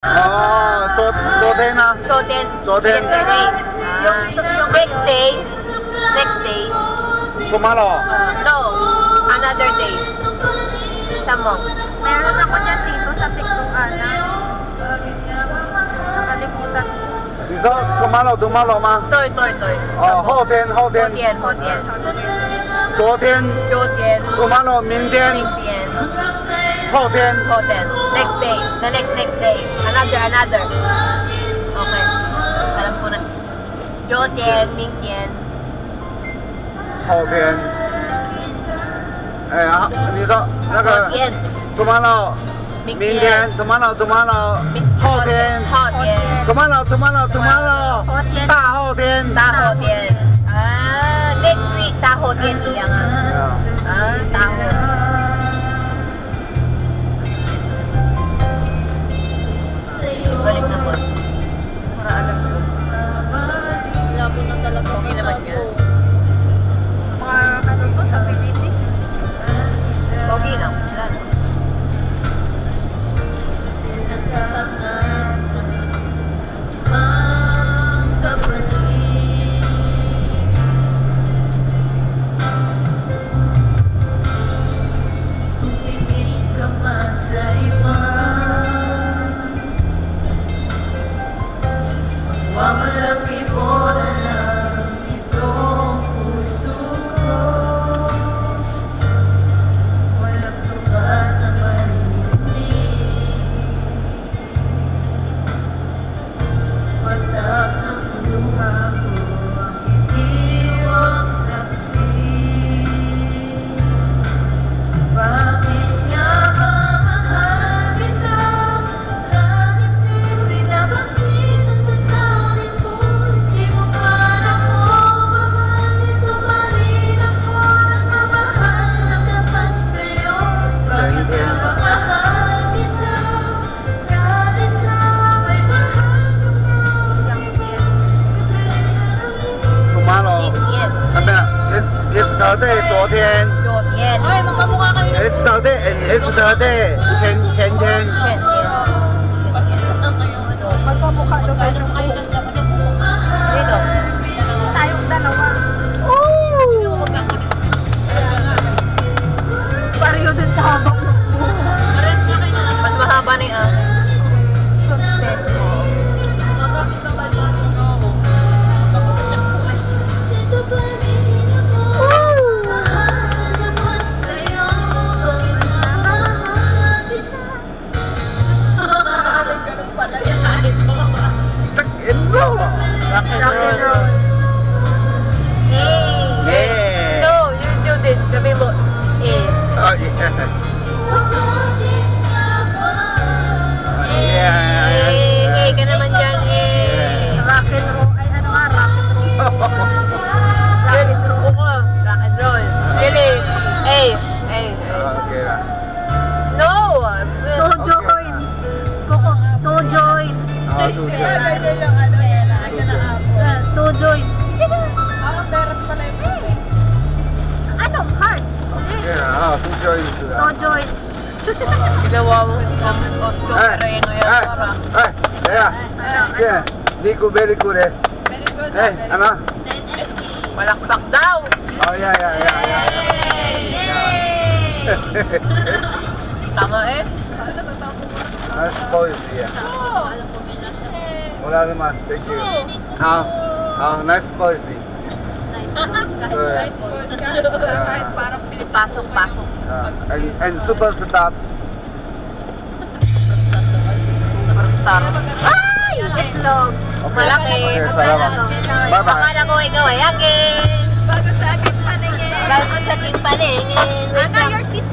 昨天啊？昨天。Yesterday. Yung next day. Tomorrow? No, another day. Samong. Meron ako niyan dito sa TikTok, Ana. Nakalimutan ko. 你说 tomorrow 吗？ Toy. 后天。昨天 tomorrow 明天后天 next day, the next day, another. Okay, alam ko na. 昨天明天后天。哎呀，你说那个 tomorrow 明天 tomorrow 后天 tomorrow 大后天。next week 大后天一样啊。大后天。Galing naman. Para alam ko. Labo na talaga. Okay naman yan. Mga ano to sa PPT? Okay lang. Wala na. Yesterday 昨天。Ay, magkamukha kayo. Yesterday and yesterday 前天。Magkamukha daw kayo. Dito. Tayong dalawa. Pareho din kahabang mo. Mas mahaba na yung Rock and roll. Yeah. No, you do this. Sabi mo, Oh yeah. ka naman dyan, Rock and roll. Ay, ano nga, rock and roll. Rock and roll. Really? Okay lah. No! Two joints. Two joints. Two joints. Two joints. Peras pala yung Anong heart? Two joints. Two joints. Ginawa mo comment of camera yung ngayon para. Yeah. Nico, very good eh. very good. Ano? Malakpak daw! Oh yeah. Tama eh. Nice voice, yeah. Wala naman, thank you. Nice voice. Nice voice ka. Kahit parang Pasok. And superstar. Superstar. Ay! Itlog. Malaki. Okay, salamat. Bye-bye. Akala ko ikaw ay akin. Bago sa akin paningin. Bago sa aking paningin. Ana, your kiss